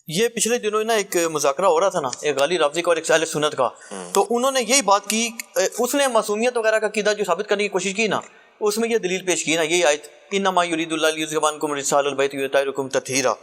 یہ پچھلے دنوں نا ایک مذاکرہ ہو رہا تھا نا ایک غالی رافضی کا اور ایک اہل سنت کا، تو انہوں نے یہی بات کی، اس نے معصومیت وغیرہ کا عقیدہ جو ثابت کرنے کی کوشش کی نا، اس میں یہ دلیل پیش کی نا، یہی آیت انما یرید اللہ لیذھب عنکم الرجس اہل البیت ویطہرکم تطہیرا،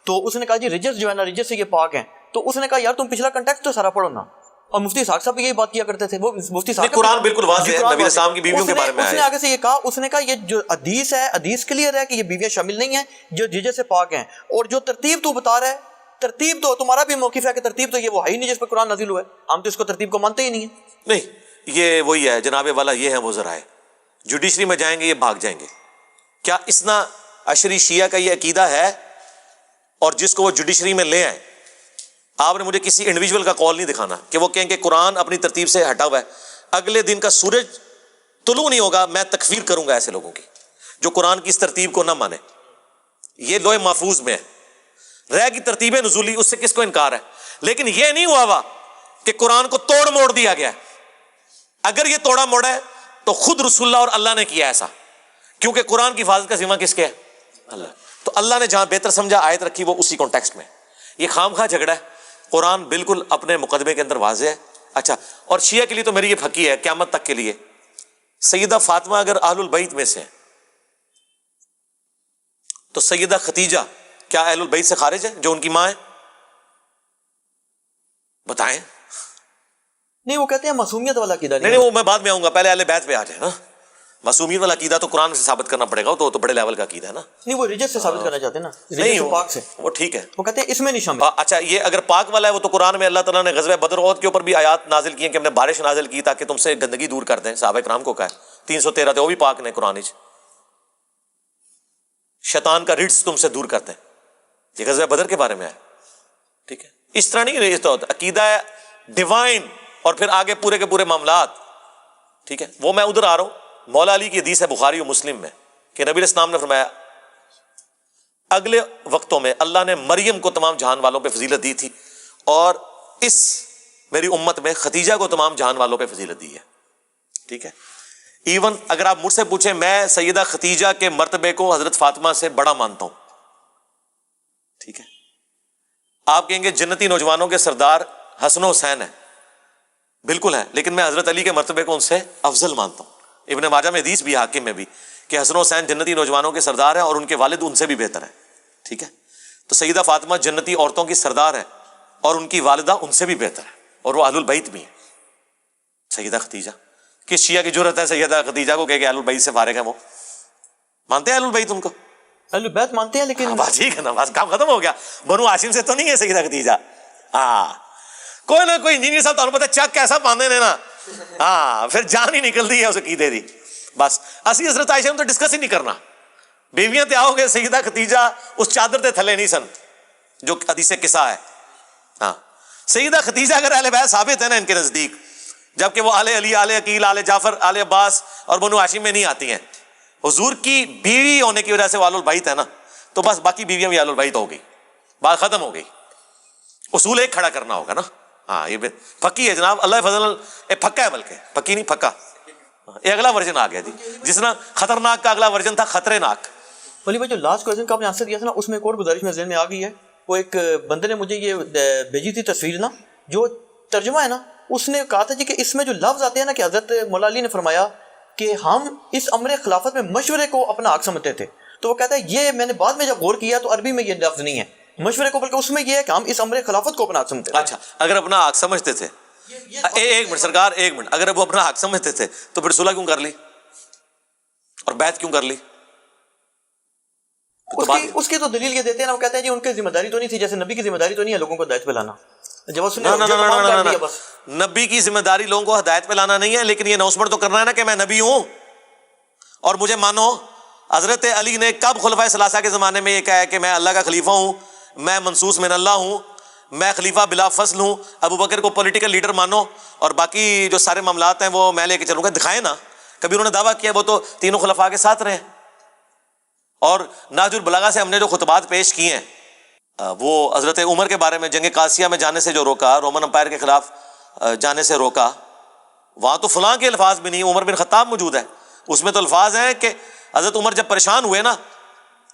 تو اس نے کہا جی رجس جو ہے نا، رجس سے یہ پاک ہیں، تو اس نے کہا یار تم پچھلا کنٹیکسٹ تو سارا پڑھو نا، اور مفتی اسحاق صاحب یہی بات کیا کرتے تھے، وہ مفتی صاحب قرآن بالکل واضح ہے، نبی علیہ السلام کی بیویوں کے بارے میں اس نے آگے سے یہ کہا، اس نے کہا یہ جو حدیث ہے، حدیث کلیئر ہے کہ یہ بیویاں شامل نہیں ہیں جو رجس سے پاک ہیں، اور جو ترتیب تو بتا رہا ہے، ترتیب تو تمہارا بھی موقف ہے کہ ترتیب تو یہ وہ ہے ہی نہیں جس پر قرآن نازل ہوا ہے، ہم تو اس کو ترتیب کو مانتے ہی نہیں ہیں۔ نہیں، یہ وہی ہے جناب والا، یہ ہے وہ ذرائع، جوڈیشری میں جائیں گے یہ بھاگ جائیں گے۔ کیا اسنا عشری شیعہ کا یہ عقیدہ ہے؟ اور جس کو وہ جوڈیشری میں لے آئیں، آپ نے مجھے کسی انڈیویجول کا کال نہیں دکھانا کہ وہ کہیں کہ قرآن اپنی ترتیب سے ہٹا ہوا ہے، اگلے دن کا سورج طلوع نہیں ہوگا میں تکفیر کروں گا ایسے لوگوں کی جو قرآن کی اس ترتیب کو نہ مانے۔ یہ لوح محفوظ میں ہے، رہ کی ترتیب نزولی، اس سے کس کو انکار ہے؟ لیکن یہ نہیں ہوا کہ قرآن کو توڑ موڑ دیا گیا۔ اگر یہ توڑا موڑا ہے تو خود رسول اللہ اور اللہ نے کیا ایسا، کیونکہ قرآن کی حفاظت کا ذمہ کس کے ہے؟ اللہ۔ تو اللہ نے جہاں بہتر سمجھا آیت رکھی وہ اسی کانٹیکسٹ میں۔ یہ خام خواہ جھگڑا ہے، قرآن بالکل اپنے مقدمے کے اندر واضح ہے۔ اچھا، اور شیعہ کے لیے تو میری یہ پھکی ہے قیامت تک کے لیے، سیدہ فاطمہ اگر اہل البیت میں سے ہیں تو سیدہ ختیجہ کیا اہل البیت سے خارج ہے جو ان کی ماں ہے؟ بتائیں۔ نہیں، وہ کہتے ہیں معصومیت والا عقیدہ نہیں وہ میں بعد میں آؤں گا، پہلے اہل بیت پہ آ جائیں نا۔ معصومیت والا عقیدہ تو قرآن سے ثابت کرنا پڑے گا، تو بڑے لیول کا عقیدہ ہے نا۔ نہیں، وہ رجس سے ثابت کرنا چاہتے ہیں نا، نہیں رجس پاک سے، وہ ٹھیک ہے، وہ کہتے ہیں اس میں نہیں شامل۔ اچھا یہ اگر پاک والا ہے وہ تو قرآن میں اللہ تعالیٰ نے غزوہ بدر احد کے اوپر بھی آیات نازل کی ہیں کہ ہم نے بارش نازل کی تاکہ تم سے گندگی دور کر دیں، صحابہ کرام کو کہا ہے 313 تھے وہ بھی پاک نے قرآن وچ، شیطان کا رجس تم سے دور کر دیں، یہ غزوہ بدر کے بارے میں ہے، ٹھیک ہے۔ اس طرح نہیں تو عقیدہ ہے ڈیوائن اور پھر آگے پورے کے پورے معاملات، ٹھیک ہے۔ وہ میں ادھر آ رہا ہوں، مولا علی کی حدیث ہے بخاری و مسلم میں کہ نبی علیہ السلام نے فرمایا اگلے وقتوں میں اللہ نے مریم کو تمام جہان والوں پہ فضیلت دی تھی، اور اس میری امت میں ختیجہ کو تمام جہان والوں پہ فضیلت دی ہے، ٹھیک ہے۔ ایون اگر آپ مجھ سے پوچھیں، میں سیدہ ختیجہ کے مرتبے کو حضرت فاطمہ سے بڑا مانتا ہوں، ٹھیک ہے۔ آپ کہیں گے جنتی نوجوانوں کے سردار حسن و حسین ہیں، بالکل ہے، لیکن میں حضرت علی کے مرتبے کو ان سے افضل مانتا ہوں۔ ابن ماجہ میں حدیث بھی، حاکم میں بھی، کہ حسن و حسین جنتی نوجوانوں کے سردار ہیں اور ان کے والد ان سے بھی بہتر ہیں، ٹھیک ہے۔ تو سیدہ فاطمہ جنتی عورتوں کی سردار ہے اور ان کی والدہ ان سے بھی بہتر ہے، اور وہ اہل البیت بھی ہیں۔ سیدہ ختیجہ، کس شیعہ کی جرأت ہے سیدہ ختیجہ کو کہ اہل البیت سے فارغ ہے؟ وہ مانتے ہیں اہل البیت ان کو؟ اہل بیت مانتے ہیں، لیکن بات ٹھیک ہے نا، بس کام ختم ہو گیا۔ بنو ہاشم سے تو نہیں ہے سیدہ ختیجہ؟ ہاں، کوئی نہ کوئی انجینئر صاحب تمہیں پتا چک کیسا باندھے نے نا، ہاں پھر جان ہی نکلتی ہے اس عقیدے دی۔ بس اسی حضرت عائشہ میں تو ڈسکس ہی نہیں کرنا، بیویاں تے آؤ گے سیدہ ختیجہ اس چادر تے تھلے نہیں سن جو حدیث قصہ ہے۔ ہاں، سیدہ ختیجہ اگر اہل بیت ثابت ہے نا ان کے نزدیک، جبکہ وہ آل علی، آل عقیل، آل جعفر، آل عباس اور بنو ہاشم میں نہیں آتی ہیں، حضور کی بیوی ہونے کی وجہ سے وہ آل البیت ہے نا، تو بس باقی بیویاں بھی آل البیت ہو گئی، بات ختم ہو گئی۔ اصول ایک کھڑا کرنا ہوگا نا۔ ہاں، یہ پھکی ہے جناب، اللہ فضل، پھکا ہے، بلکہ پھکی نہیں پھکا، یہ اگلا ورژن آ گیا جی، جس طرح خطرناک کا اگلا ورژن تھا خطرے ناک۔ ولی بھائی جو لاسٹ کویشچن کا آپ نے آنسر دیا تھا نا، اس میں ایک اور گزارش میں ذہن میں آ گئی ہے، وہ ایک بندے نے مجھے یہ بھیجی تھی تصویر نا، جو ترجمہ ہے نا، اس نے کہا تھا جی کہ اس میں جو لفظ آتے ہیں نا کہ حضرت مولا علی نے فرمایا کہ ہم اس امر خلافت میں مشورے کو اپنا حق سمجھتے تھے، تو وہ کہتا ہے یہ میں نے بعد میں جب غور کیا تو عربی میں یہ لفظ نہیں ہے مشورے کو، بلکہ اس میں یہ ہے کہ ہم اس امر خلافت کو اپنا حق سمجھتے تھے۔ اچھا، اگر اپنا حق سمجھتے تھے، ایک منٹ سرکار، ایک منٹ، اگر وہ اپنا حق سمجھتے تھے تو پھر صلح کیوں کر لی اور بیعت کیوں کر لی؟ اس کی تو دلیل یہ دیتے ہیں نا، وہ کہتے ہیں جی ان کی ذمہ داری تو نہیں تھی، جیسے نبی کی ذمہ داری تو نہیں ہے لوگوں کو ہدایت پہ لانا۔ نبی کی ذمہ داری لوگوں کو ہدایت پہ لانا نہیں ہے، لیکن یہ اناؤنسمنٹ تو کرنا ہے نا کہ میں نبی ہوں اور مجھے مانو۔ حضرت علی نے کب خلفائے ثلاثہ کے زمانے میں یہ کہا ہے کہ میں اللہ کا خلیفہ ہوں، میں منصوص من اللہ ہوں، میں خلیفہ بلا فصل ہوں؟ ابو بکر کو پولیٹیکل لیڈر مانو اور باقی جو سارے معاملات ہیں وہ میں لے کے چلوں گا، دکھائیں نا۔ کبھی انہوں نے دعویٰ کیا وہ تو تینوں خلفاء کے ساتھ رہے، اور نہج البلاغہ سے ہم نے جو خطبات پیش کیے ہیں وہ حضرت عمر کے بارے میں جنگ قادسیہ میں جانے سے جو روکا، رومن امپائر کے خلاف جانے سے روکا، وہاں تو فلاں کے الفاظ بھی نہیں، عمر بن خطاب موجود ہے، اس میں تو الفاظ ہیں کہ حضرت عمر جب پریشان ہوئے نا،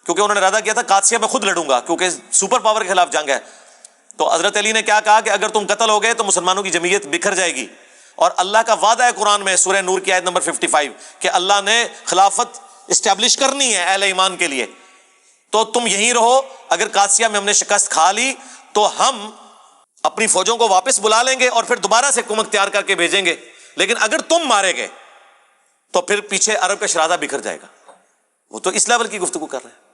کیونکہ انہوں نے ارادہ کیا تھا قادسیہ میں خود لڑوں گا کیونکہ سپر پاور کے خلاف جنگ ہے، تو حضرت علی نے کیا کہا کہ اگر تم قتل ہو گئے تو مسلمانوں کی جمعیت بکھر جائے گی، اور اللہ کا وعدہ ہے قرآن میں سورہ نور کی آیت نمبر 55 کہ اللہ نے خلافت اسٹیبلش کرنی ہے اہل ایمان کے لیے، تو تم یہیں رہو، اگر قادسیہ میں ہم نے شکست کھا لی تو ہم اپنی فوجوں کو واپس بلا لیں گے اور پھر دوبارہ سے حکومت تیار کر کے بھیجیں گے، لیکن اگر تم مارے گئے تو پھر پیچھے عرب کا شرادہ بکھر جائے گا۔ وہ تو اس لیول کی گفتگو کر رہے ہیں۔